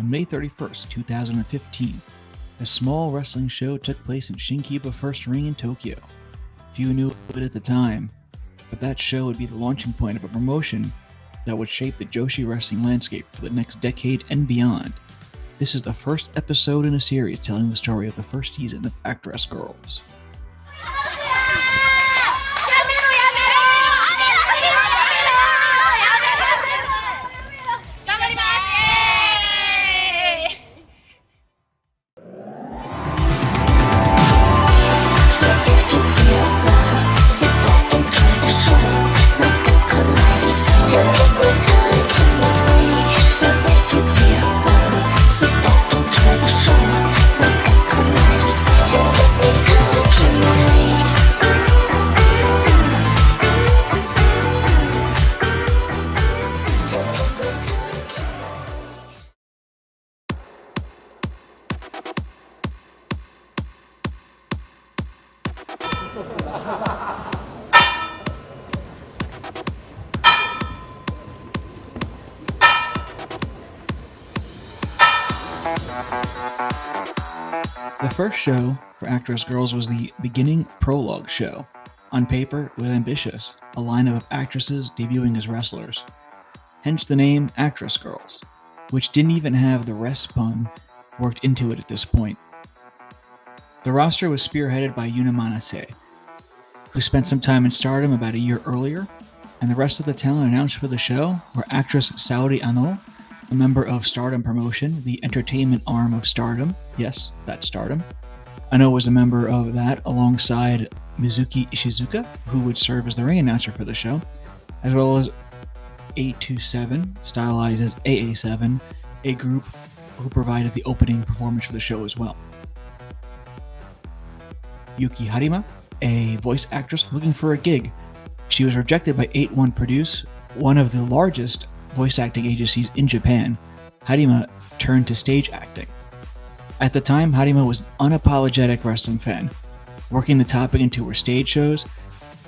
On May 31st, 2015, a small wrestling show took place in Shinkiba First Ring in Tokyo. Few knew it at the time, but that show would be the launching point of a promotion that would shape the Joshi wrestling landscape for the next decade and beyond. This is the first episode in a series telling the story of the first season of Actwres Girls. The first show for Actwres Girls was the beginning prologue show. On paper, it was ambitious, a lineup of actresses debuting as wrestlers. Hence the name Actwres Girls, which didn't even have the rest pun worked into it at this point. The roster was spearheaded by Yuna Manase, who spent some time in Stardom about a year earlier, and the rest of the talent announced for the show were actress Saori Anou, a member of Stardom Promotion, the entertainment arm of Stardom. Yes, that's Stardom. Anou was a member of that alongside Mizuki Ishizuka, who would serve as the ring announcer for the show, as well as A27, stylized as AA7, a group who provided the opening performance for the show as well. Yuki Harima, a voice actress looking for a gig. She was rejected by 81 Produce, one of the largest voice acting agencies in Japan. Harima turned to stage acting. At the time, Harima was an unapologetic wrestling fan, working the topic into her stage shows,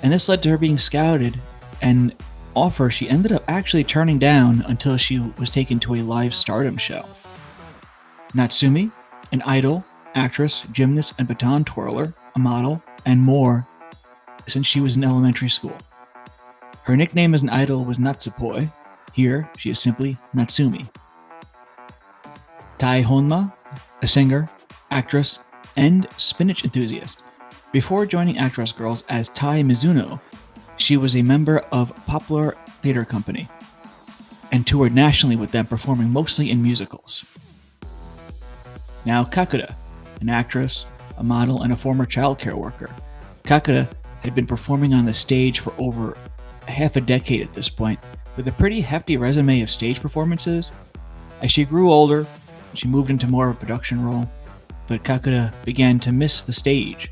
and this led to her being scouted, an offer she ended up actually turning down until she was taken to a live Stardom show. Natsumi, an idol, actress, gymnast, and baton twirler, a model, and more since she was in elementary school. Her nickname as an idol was Natsupoi. Here, she is simply Natsumi. Tae Honma, a singer, actress, and spinach enthusiast. Before joining Actwres Girls as Tae Mizuno, she was a member of Popular Theater Company and toured nationally with them, performing mostly in musicals. Nao Kakuta, an actress, a model, and a former childcare worker. Kakuta had been performing on the stage for over half a decade at this point, with a pretty hefty resume of stage performances. As she grew older, she moved into more of a production role, but Kakuta began to miss the stage.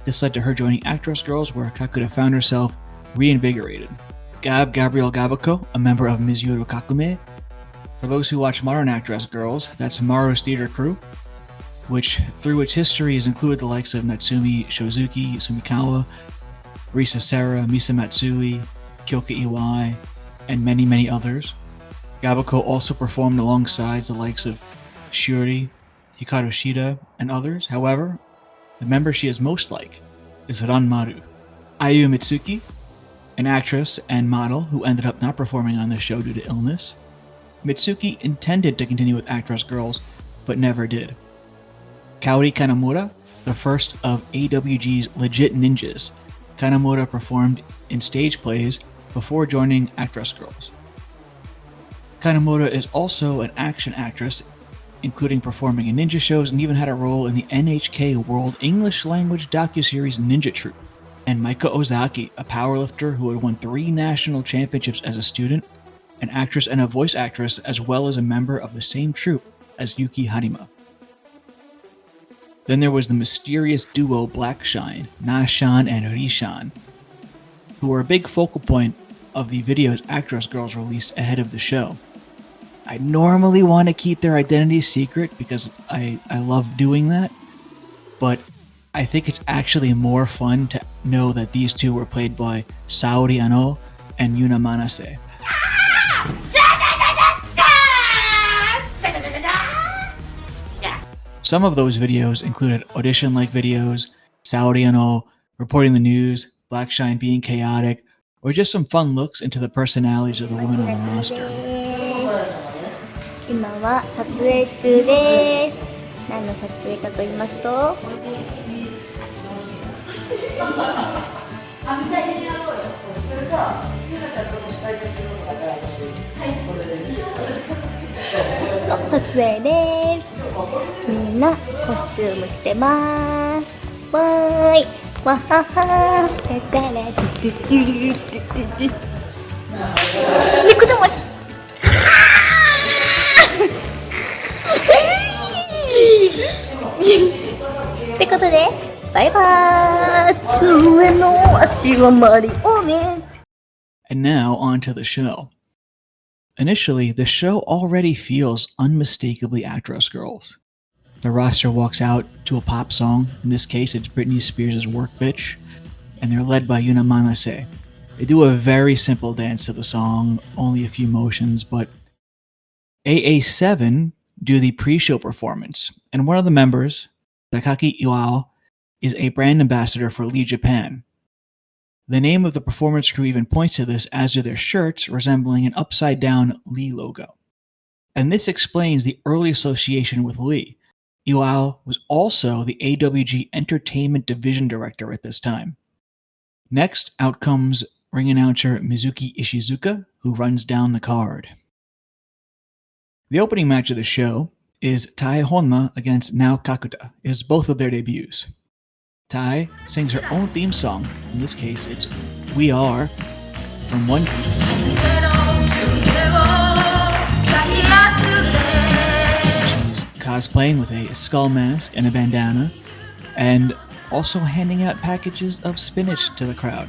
This led to her joining Actwres Girls, where Kakuta found herself reinvigorated. Gabrielle Gabako, a member of Mizuoro Kakume. For those who watch modern Actwres Girls, that's Maru's theater crew, which through its history has included the likes of Natsumi Shozuki, Sumikawa, Risa Sera, Misa Matsui, Kyoka Iwai, and many, many others. Gabako also performed alongside the likes of Shiori, Hikaru Shida, and others. However, the member she is most like is Ranmaru. Ayu Mitsuki, an actress and model who ended up not performing on the show due to illness. Mitsuki intended to continue with Actwres Girls, but never did. Kaori Kanemura, the first of AWG's legit ninjas. Kanemura performed in stage plays before joining Actwres Girls. Kanemura is also an action actress, including performing in ninja shows, and even had a role in the NHK World English Language docuseries Ninja Troop. And Maika Ozaki, a powerlifter who had won 3 national championships as a student, an actress and a voice actress, as well as a member of the same troupe as Yuki Harima. Then there was the mysterious duo Blackshine, Nashan and Rishan, who were a big focal point of the videos Actwres Girls released ahead of the show. I normally want to keep their identities secret because I love doing that, but I think it's actually more fun to know that these two were played by Saori Anou and Yuna Manase. Some of those videos included audition-like videos, Saori Anou reporting the news, Black Shine being chaotic, or just some fun looks into the personalities of the women on the roster. 今は撮影中です。何の撮影かと言いますと、撮影です。みんなコスチューム着てます。わーい、わはは、てたらトゥトゥトゥルトゥトゥトゥ。猫だまし。ってことで、バイバーイ。杖の足はマリオネット。And now on to the show. Initially, the show already feels unmistakably Actwres girls. The roster walks out to a pop song, in this case it's Britney Spears' Work Bitch, and they're led by Yuna Manase. They do a very simple dance to the song, only a few motions, but AA7 do the pre-show performance, and one of the members, Takaki Iwao, is a brand ambassador for Lee Japan. The name of the performance crew even points to this, as do their shirts, resembling an upside-down Lee logo. And this explains the early association with Lee. Iwao was also the AWG Entertainment Division Director at this time. Next, out comes ring announcer Mizuki Ishizuka, who runs down the card. The opening match of the show is Tae Honma against Nao Kakuta. It is both of their debuts. Tae sings her own theme song. In this case, it's We Are from One Piece. She's cosplaying with a skull mask and a bandana, and also handing out packages of spinach to the crowd.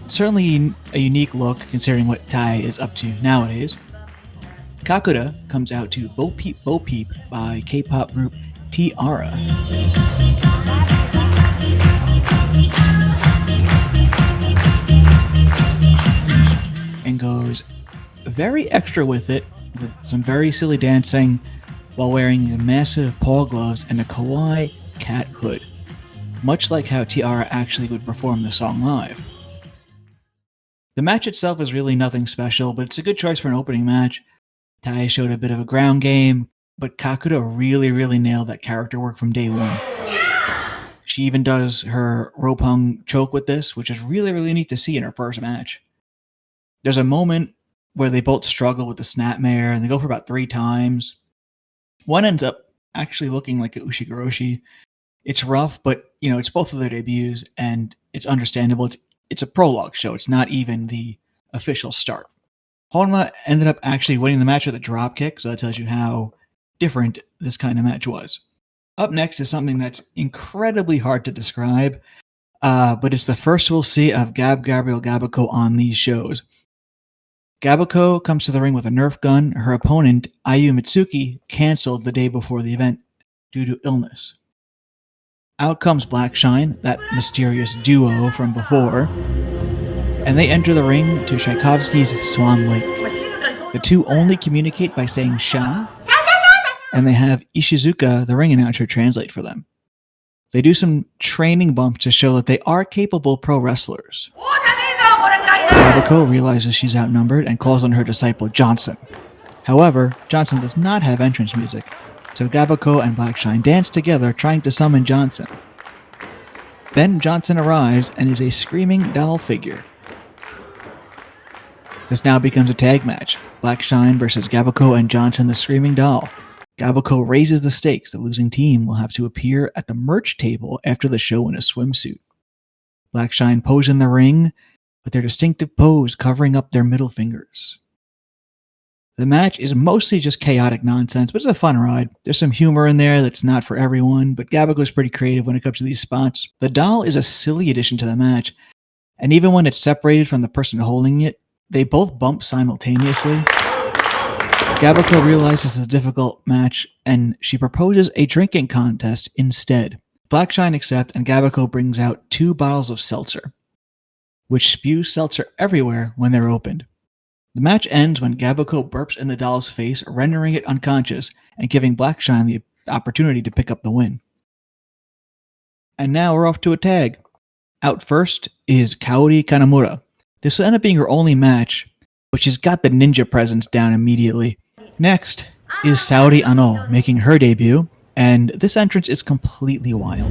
Certainly a unique look considering what Tae is up to nowadays. Kakuta comes out to Bo Peep Bo Peep by K-pop group T-ara. And goes very extra with it, with some very silly dancing, while wearing these massive paw gloves and a kawaii cat hood, much like how T-ara actually would perform the song live. The match itself is really nothing special, but it's a good choice for an opening match. Tae showed a bit of a ground game, but Kakuta really nailed that character work from day one. She even does her rope hung choke with this, which is really neat to see in her first match. There's a moment where they both struggle with the snapmare, and they go for about 3 times. One ends up actually looking like a Ushigoroshi. It's rough, but it's both of their debuts, and it's understandable. It's a prologue show. It's not even the official start. Honma ended up actually winning the match with a drop kick, so that tells you how different this kind of match was. Up next is something that's incredibly hard to describe, but it's the first we'll see of Gabrielle Gabako on these shows. Gabako comes to the ring with a Nerf gun. Her opponent, Ayu Mitsuki, canceled the day before the event due to illness. Out comes Black Shine, that mysterious duo from before, and they enter the ring to Tchaikovsky's Swan Lake. The two only communicate by saying Sha, and they have Ishizuka, the ring announcer, translate for them. They do some training bumps to show that they are capable pro wrestlers. Gabako realizes she's outnumbered and calls on her disciple Johnson. However, Johnson does not have entrance music, so Gabako and Black Shine dance together trying to summon Johnson. Then Johnson arrives and is a screaming doll figure. This now becomes a tag match, Black Shine versus Gabako and Johnson the Screaming Doll. Gabako raises the stakes. The losing team will have to appear at the merch table after the show in a swimsuit. Black Shine pose in the ring with their distinctive pose covering up their middle fingers. The match is mostly just chaotic nonsense, but it's a fun ride. There's some humor in there that's not for everyone, but Gabako's pretty creative when it comes to these spots. The doll is a silly addition to the match, and even when it's separated from the person holding it, they both bump simultaneously. Gabako realizes it's a difficult match, and she proposes a drinking contest instead. Black Shine accepts, and Gabako brings out 2 bottles of seltzer, which spews seltzer everywhere when they're opened. The match ends when Gabuko burps in the doll's face, rendering it unconscious and giving Blackshine the opportunity to pick up the win. And now we're off to a tag. Out first is Kaori Kanamura. This will end up being her only match, but she's got the ninja presence down immediately. Next is Saori Anou making her debut, and this entrance is completely wild.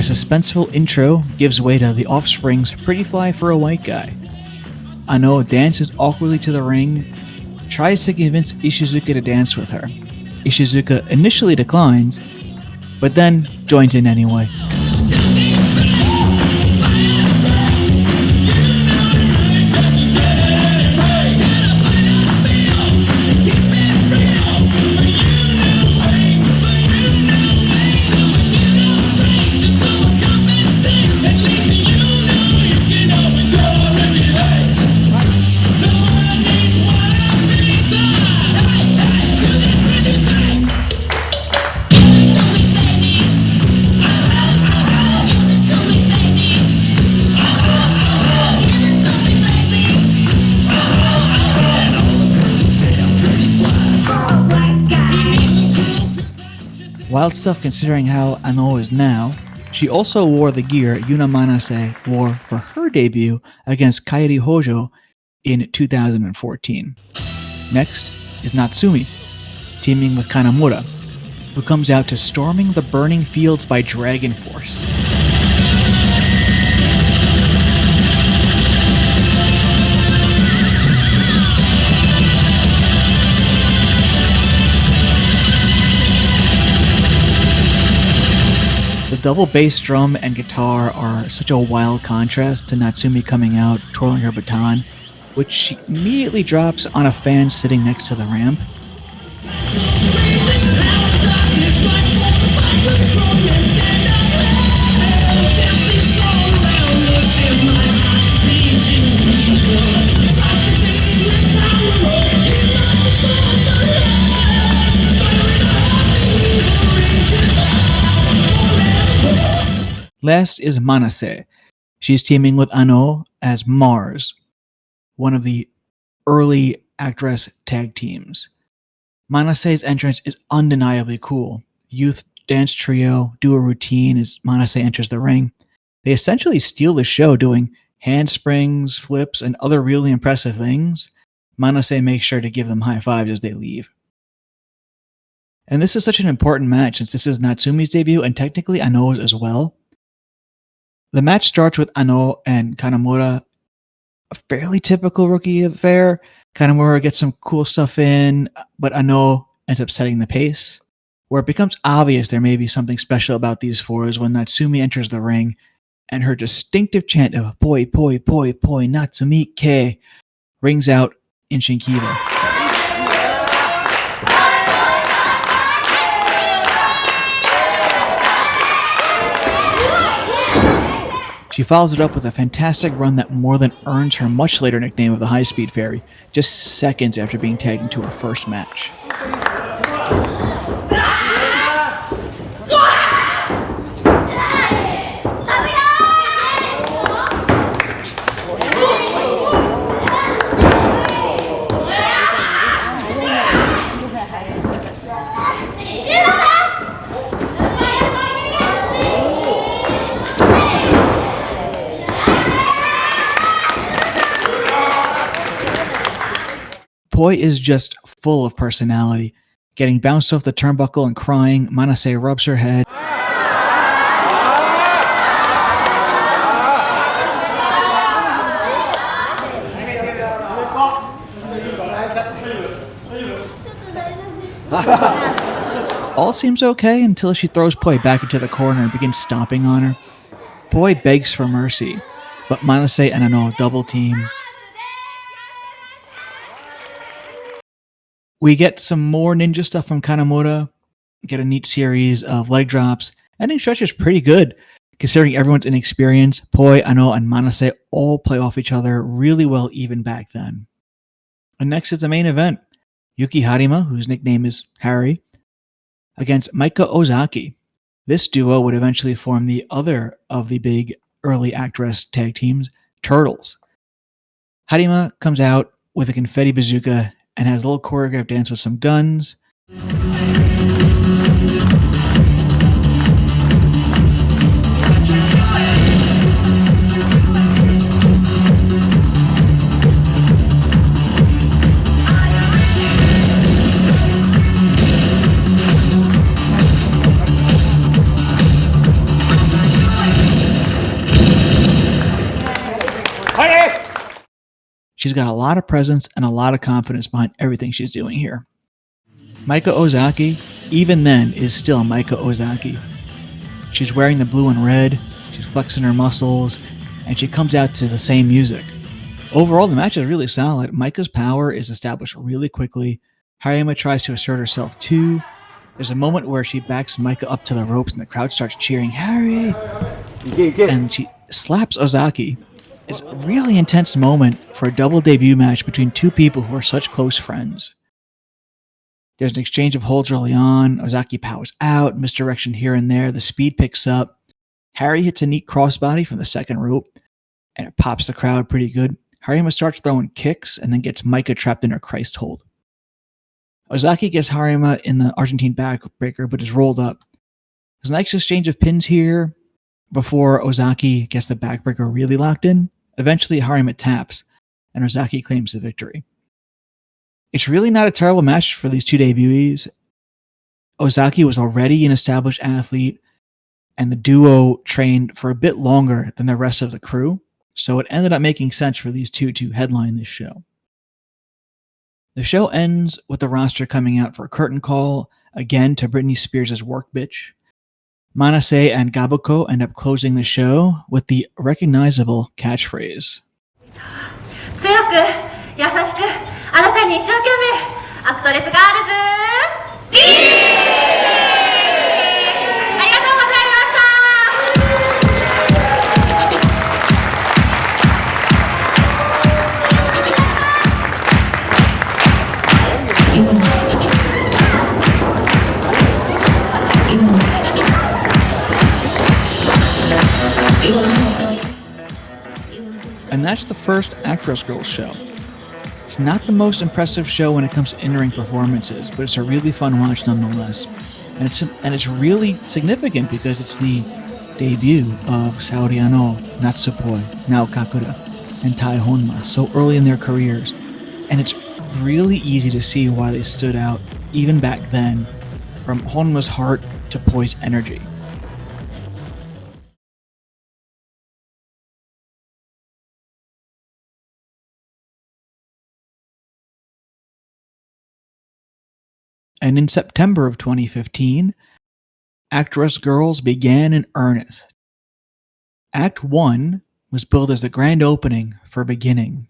Suspenseful intro gives way to The Offspring's Pretty Fly for a White Guy. Anou dances awkwardly to the ring, tries to convince Ishizuka to dance with her. Ishizuka initially declines, but then joins in anyway. Wild stuff considering how Anou is now. She also wore the gear Yuna Manase wore for her debut against Kairi Hojo in 2014. Next is Natsumi, teaming with Kanamura, who comes out to Storming the Burning Fields by Dragon Force. The double bass drum and guitar are such a wild contrast to Natsumi coming out, twirling her baton, which she immediately drops on a fan sitting next to the ramp. Last is Manase. She's teaming with Anou as Mars, one of the early Actwres tag teams. Manase's entrance is undeniably cool. Youth dance trio do a routine as Manase enters the ring. They essentially steal the show doing handsprings, flips, and other really impressive things. Manase makes sure to give them high fives as they leave. And this is such an important match since this is Natsumi's debut and technically Anou's as well. The match starts with Anou and Kanamura, a fairly typical rookie affair. Kanamura gets some cool stuff in, but Anou ends up setting the pace. Where it becomes obvious there may be something special about these four is when Natsumi enters the ring and her distinctive chant of "Poi, poi, poi, poi, Natsumi ke" rings out in Shinkiba. She follows it up with a fantastic run that more than earns her much later nickname of the High Speed Fairy, just seconds after being tagged into her first match. Poi is just full of personality. Getting bounced off the turnbuckle and crying, Manase rubs her head. All seems okay until she throws Poi back into the corner and begins stomping on her. Poi begs for mercy, but Manase and Anou double team. We get some more ninja stuff from Kanemura, get a neat series of leg drops. Ending stretch is pretty good, considering everyone's inexperienced. Poi, Anou, and Manase all play off each other really well even back then. And next is the main event. Yuki Harima, whose nickname is Harry, against Maika Ozaki. This duo would eventually form the other of the big early Actwres tag teams, Turtles. Harima comes out with a confetti bazooka and has a little choreographed dance with some guns. She's got a lot of presence and a lot of confidence behind everything she's doing here. Maika Ozaki, even then, is still Maika Ozaki. She's wearing the blue and red, she's flexing her muscles, and she comes out to the same music. Overall, the match is really solid. Maika's power is established really quickly. Harima tries to assert herself too. There's a moment where she backs Maika up to the ropes and the crowd starts cheering, "Harry!" And she slaps Ozaki. It's a really intense moment for a double debut match between two people who are such close friends. There's an exchange of holds early on. Ozaki powers out, misdirection here and there. The speed picks up. Harry hits a neat crossbody from the second rope, and it pops the crowd pretty good. Harima starts throwing kicks and then gets Maika trapped in her Christ hold. Ozaki gets Harima in the Argentine backbreaker, but is rolled up. There's a nice exchange of pins here before Ozaki gets the backbreaker really locked in. Eventually, Harima taps, and Ozaki claims the victory. It's really not a terrible match for these two debutees. Ozaki was already an established athlete, and the duo trained for a bit longer than the rest of the crew, so it ended up making sense for these two to headline this show. The show ends with the roster coming out for a curtain call, again to Britney Spears' Work Bitch. Manase and Gabuko end up closing the show with the recognizable catchphrase. 強く優しくあなたに一生懸命アクトレスガールズリーありがとうございましたAnd that's the first Actwres Girls show. It's not the most impressive show when it comes to in-ring performances, but it's a really fun watch nonetheless. And it's really significant because it's the debut of Saori Anou, Natsupoi, Nao Kakuta, and Tae Honma so early in their careers. And it's really easy to see why they stood out, even back then, from Honma's heart to Poi's energy. And in September of 2015, Actwres Girls began in earnest. Act 1 was billed as the grand opening for Beginning.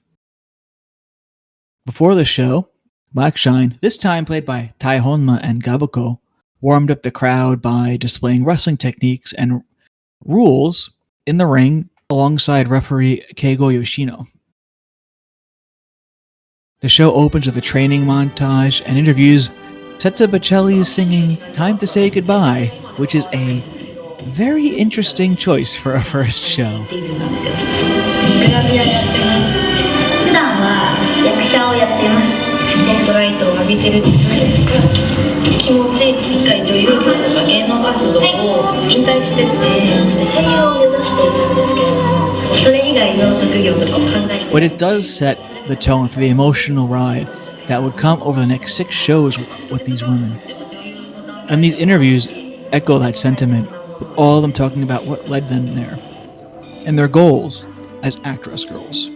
Before the show, Blackshine, this time played by Tae Honma and Gabuko, warmed up the crowd by displaying wrestling techniques and rules in the ring alongside referee Keigo Yoshino. The show opens with a training montage and interviews Seta Bocelli is singing Time to Say Goodbye, which is a very interesting choice for a first show. But it does set the tone for the emotional ride that would come over the next 6 shows with these women. And these interviews echo that sentiment, with all of them talking about what led them there and their goals as Actwres Girls.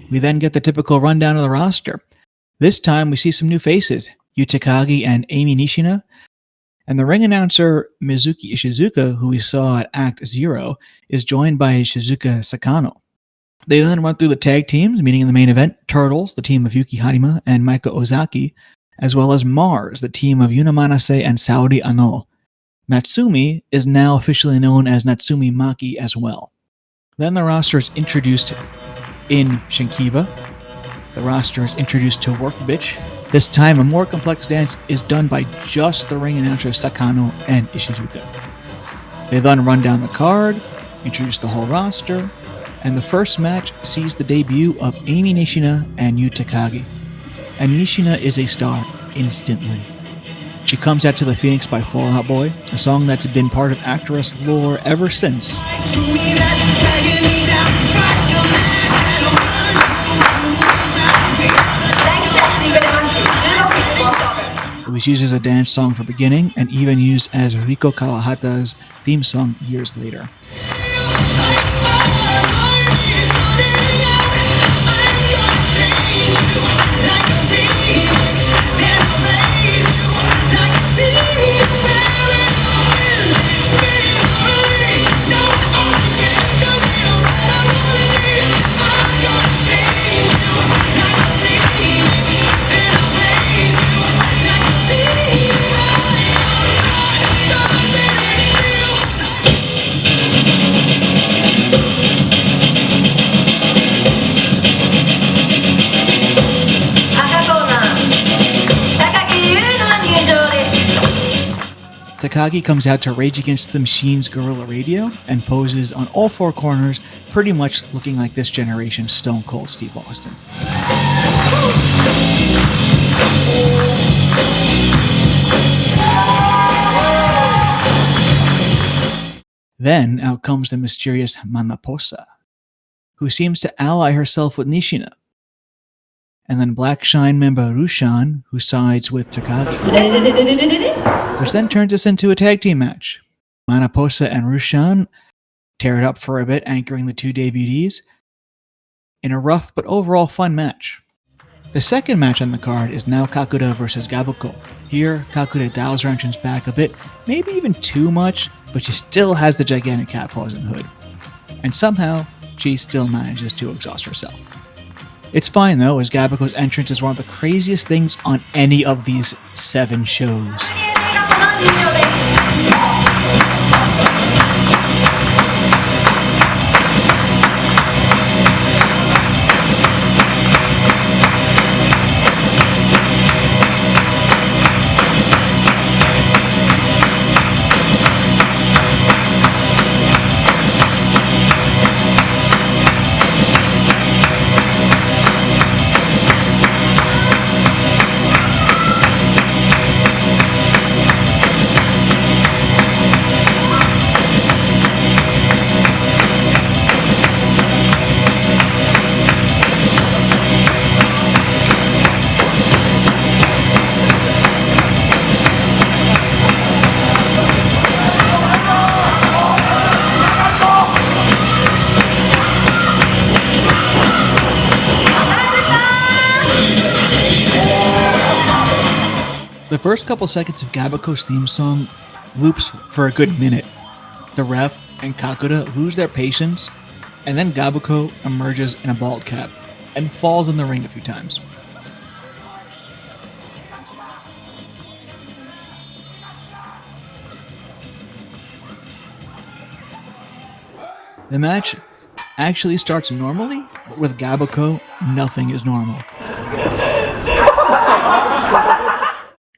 We then get the typical rundown of the roster. This time we see some new faces, Yu Takagi and Eimi Nishina, and the ring announcer Mizuki Ishizuka, who we saw at Act 0, is joined by Shizuka Sakano. They then run through the tag teams, meeting in the main event Turtles, the team of Yuki Harima and Maika Ozaki, as well as Mars, the team of Yuna Manase and Saori Anou. Natsumi is now officially known as Natsumi Maki as well. Then the roster is introduced in Shinkiba. The roster is introduced to Work Bitch. This time, a more complex dance is done by just the ring announcers Sakano and Ishizuka. They then run down the card, introduce the whole roster, and the first match sees the debut of Eimi Nishina and Yu Takagi. And Nishina is a star instantly. She comes out to the Phoenix by Fall Out Boy, a song that's been part of Actwres lore ever since. It was used as a dance song for beginning and even used as Riko Kawahata's theme song years later. Takagi comes out to Rage Against the Machine's Guerrilla Radio and poses on all four corners, pretty much looking like this generation's Stone Cold Steve Austin. Then out comes the mysterious Manaposa, who seems to ally herself with Nishina. And then Black Shine member Rushan, who sides with Takagi. Which then turns us into a tag team match. Manaposa and Rushan tear it up for a bit, anchoring the two debutees in a rough but overall fun match. The second match on the card is Nao Kakuta versus Gabuko. Here, Kakuta dials her entrance back a bit, maybe even too much, but she still has the gigantic cat paws and hood. And somehow, she still manages to exhaust herself. It's fine though, as Gabuko's entrance is one of the craziest things on any of these 7 shows. The first couple seconds of Gabuko's theme song loops for a good minute. The ref and Kakuta lose their patience, and then Gabuko emerges in a bald cap and falls in the ring a few times. The match actually starts normally, but with Gabuko, nothing is normal.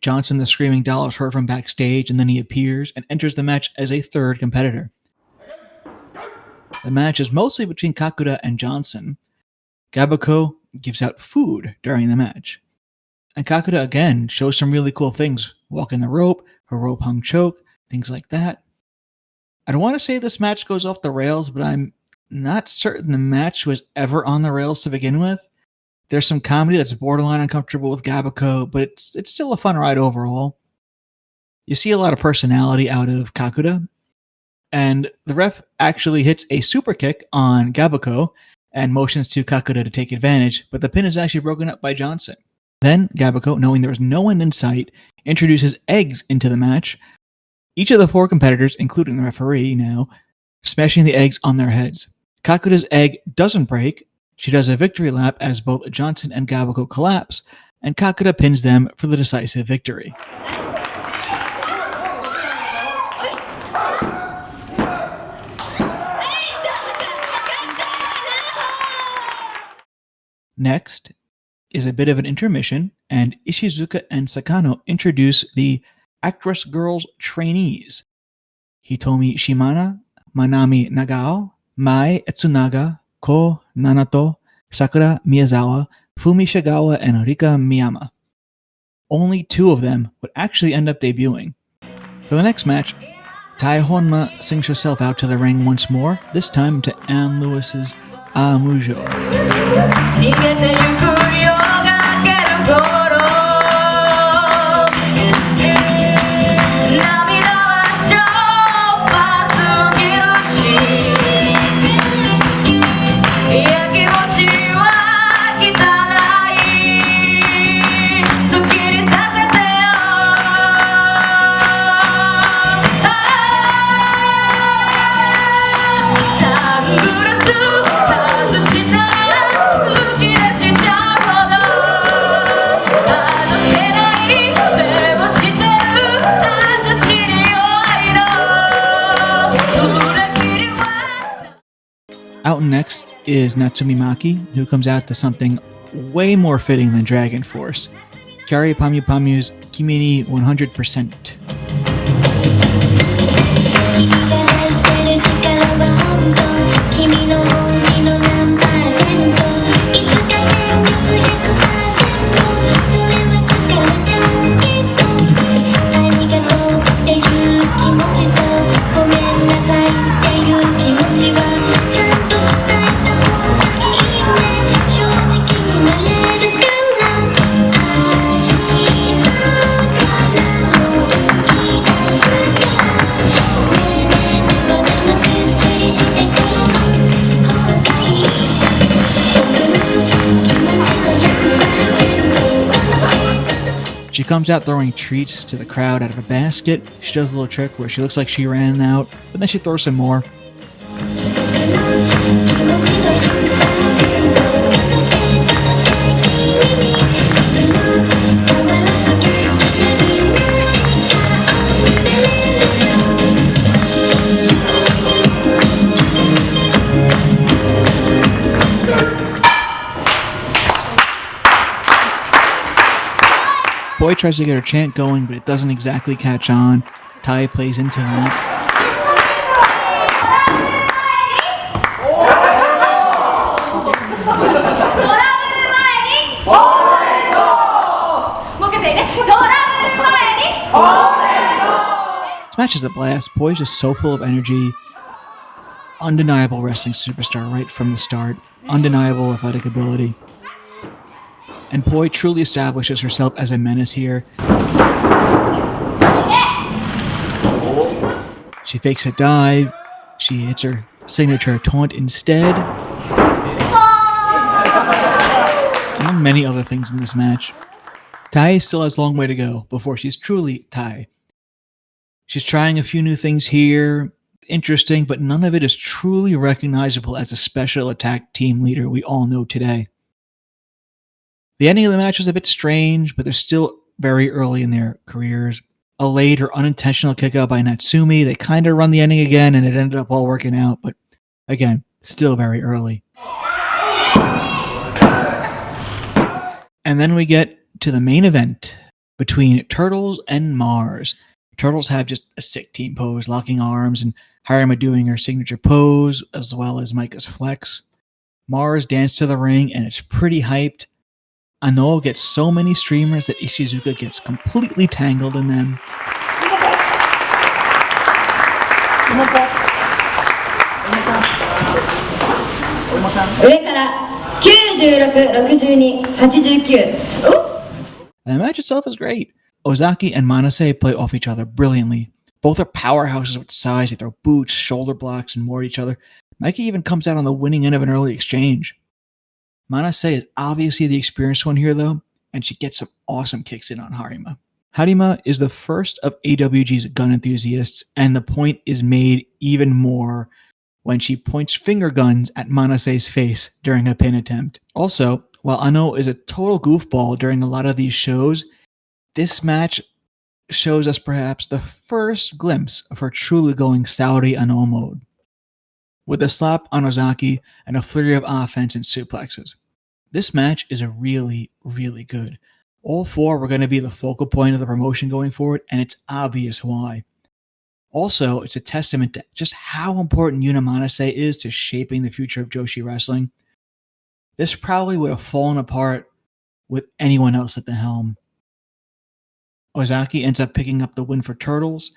Johnson, the Screaming Doll, is heard from backstage, and then he appears and enters the match as a third competitor. The match is mostly between Kakuta and Johnson. Gabuko gives out food during the match. And Kakuta again shows some really cool things, walking the rope, her rope hung choke, things like that. I don't want to say this match goes off the rails, but I'm not certain the match was ever on the rails to begin with. There's some comedy that's borderline uncomfortable with Gabuko, but it's still a fun ride overall. You see a lot of personality out of Kakuta, and the ref actually hits a super kick on Gabuko, and motions to Kakuta to take advantage, but the pin is actually broken up by Johnson. Then Gabako, knowing there was no one in sight, introduces eggs into the match. Each of the 4 competitors, including the referee now, smashing the eggs on their heads. Kakuta's egg doesn't break. She does a victory lap as both Johnson and Gabako collapse, and Kakuta pins them for the decisive victory. Next is a bit of an intermission, and Ishizuka and Sakano introduce the Actwres girls trainees. Hitomi Shimada, Manami Nagao, Mai Etsunaga, Ko Nanato, Sakura Miyazawa, Fumi Shigawa, and Rika Miyama. Only 2 of them would actually end up debuting. For the next match, Tae Honma sings herself out to the ring once more, this time to Anne Lewis's Amujo. Out next is Natsumi Maki, who comes out to something way more fitting than Dragon Force. Kyari Pamu Pamu's Kimi ni 100%. She comes out throwing treats to the crowd out of a basket. She does a little trick where she looks like she ran out, but then she throws some more. Boy tries to get her chant going, but it doesn't exactly catch on. Tai plays into that. This match is a blast. Boy's just so full of energy. Undeniable wrestling superstar right from the start. Undeniable athletic ability. And Poi truly establishes herself as a menace here. She fakes a dive. She hits her signature taunt instead. Among many other things in this match. Tai still has a long way to go before she's truly Tai. She's trying a few new things here. Interesting, but none of it is truly recognizable as a special attack team leader we all know today. The ending of the match was a bit strange, but they're still very early in their careers. A late or unintentional kick out by Natsumi. They kind of run the ending again, and it ended up all working out, but again, still very early. And then we get to the main event between Turtles and Mars. Turtles have just a sick team pose, locking arms, and Harima doing her signature pose, as well as Maika's flex. Mars dance to the ring, and it's pretty hyped. Anou gets so many streamers that Ishizuka gets completely tangled in them. The match itself is great. Ozaki and Manase play off each other brilliantly. Both are powerhouses with size. They throw boots, shoulder blocks, and more at each other. Maika even comes out on the winning end of an early exchange. Manase is obviously the experienced one here, though, and she gets some awesome kicks in on Harima. Harima is the first of AWG's gun enthusiasts, and the point is made even more when she points finger guns at Manase's face during a pin attempt. Also, while Anou is a total goofball during a lot of these shows, this match shows us perhaps the first glimpse of her truly going Saori Anou mode, with a slap on Ozaki and a flurry of offense and suplexes. This match is really, really good. All four were going to be the focal point of the promotion going forward, and it's obvious why. Also, it's a testament to just how important Yuna Manase is to shaping the future of Joshi wrestling. This probably would have fallen apart with anyone else at the helm. Ozaki ends up picking up the win for Turtles,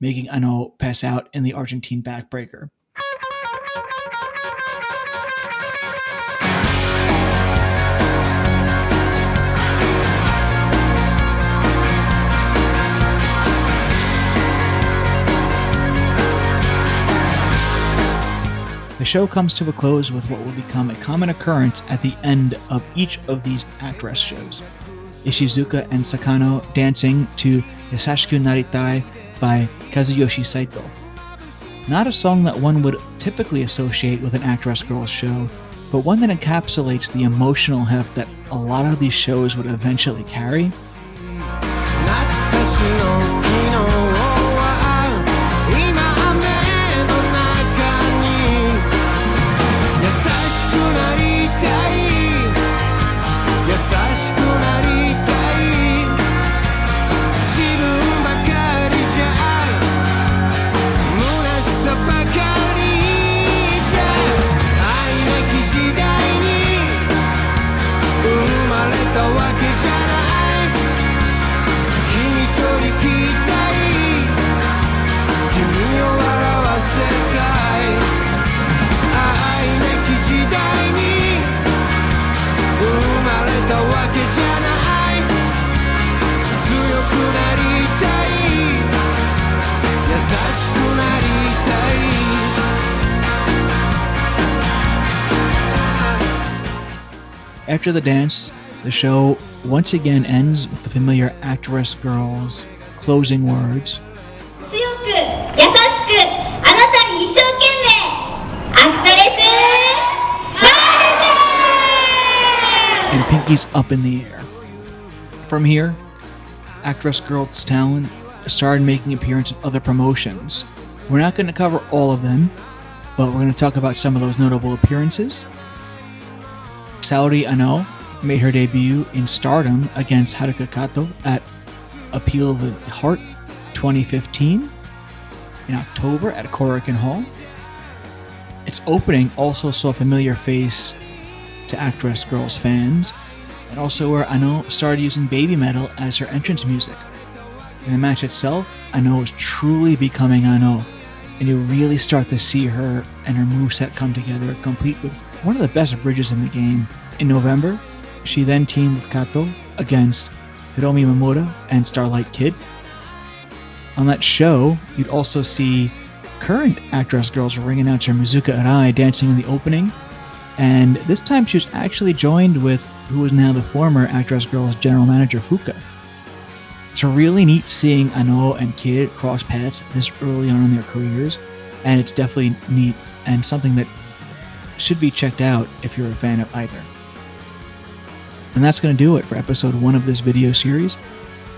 making Anou pass out in the Argentine backbreaker. The show comes to a close with what will become a common occurrence at the end of each of these Actwres shows. Ishizuka and Sakano dancing to Yasashiku Naritai by Kazuyoshi Saito. Not a song that one would typically associate with an Actwres Girls show, but one that encapsulates the emotional heft that a lot of these shows would eventually carry. After the dance, the show once again ends with the familiar Actwres Girls' closing words. 強く優しくあなたに一生懸命アクトレスガールズ And pinkies up in the air. From here, Actwres Girls' talent started making appearances in other promotions. We're not going to cover all of them, but we're going to talk about some of those notable appearances. Saori Anou made her debut in Stardom against Haruka Kato at Appeal of the Heart 2015 in October at Korakuen Hall. Its opening also saw a familiar face to Actwres Girls fans, and also where Anou started using baby metal as her entrance music. In the match itself, Anou is truly becoming Anou, and you really start to see her and her moveset come together, complete with one of the best bridges in the game. In November, she then teamed with Kato against Hiromi Mamura and Starlight Kid. On that show, you'd also see current Actwres Girls ring announcer Mizuka Arai dancing in the opening, and this time she was actually joined with who is now the former Actwres Girls general manager Fuka. It's really neat seeing Anou and Kid cross paths this early on in their careers, and it's definitely neat and something that should be checked out if you're a fan of either. And that's going to do it for episode 1 of this video series.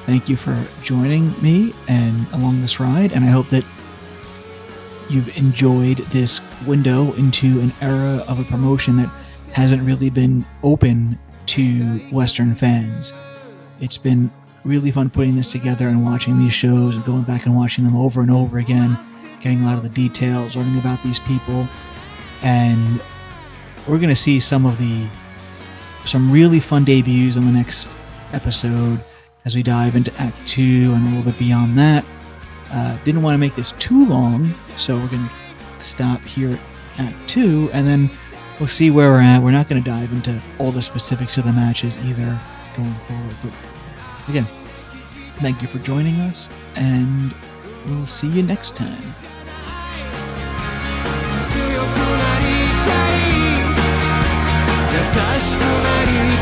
Thank you for joining me and along this ride, and I hope that you've enjoyed this window into an era of a promotion that hasn't really been open to Western fans. It's been really fun putting this together and watching these shows and going back and watching them over and over again, getting a lot of the details, learning about these people, and we're going to see some really fun debuts on the next episode as we dive into Act 2 and a little bit beyond that. Didn't want to make this too long, so we're going to stop here at Act 2, and then we'll see where we're at. We're not going to dive into all the specifics of the matches either going forward. But again, thank you for joining us, and we'll see you next time. 確かめに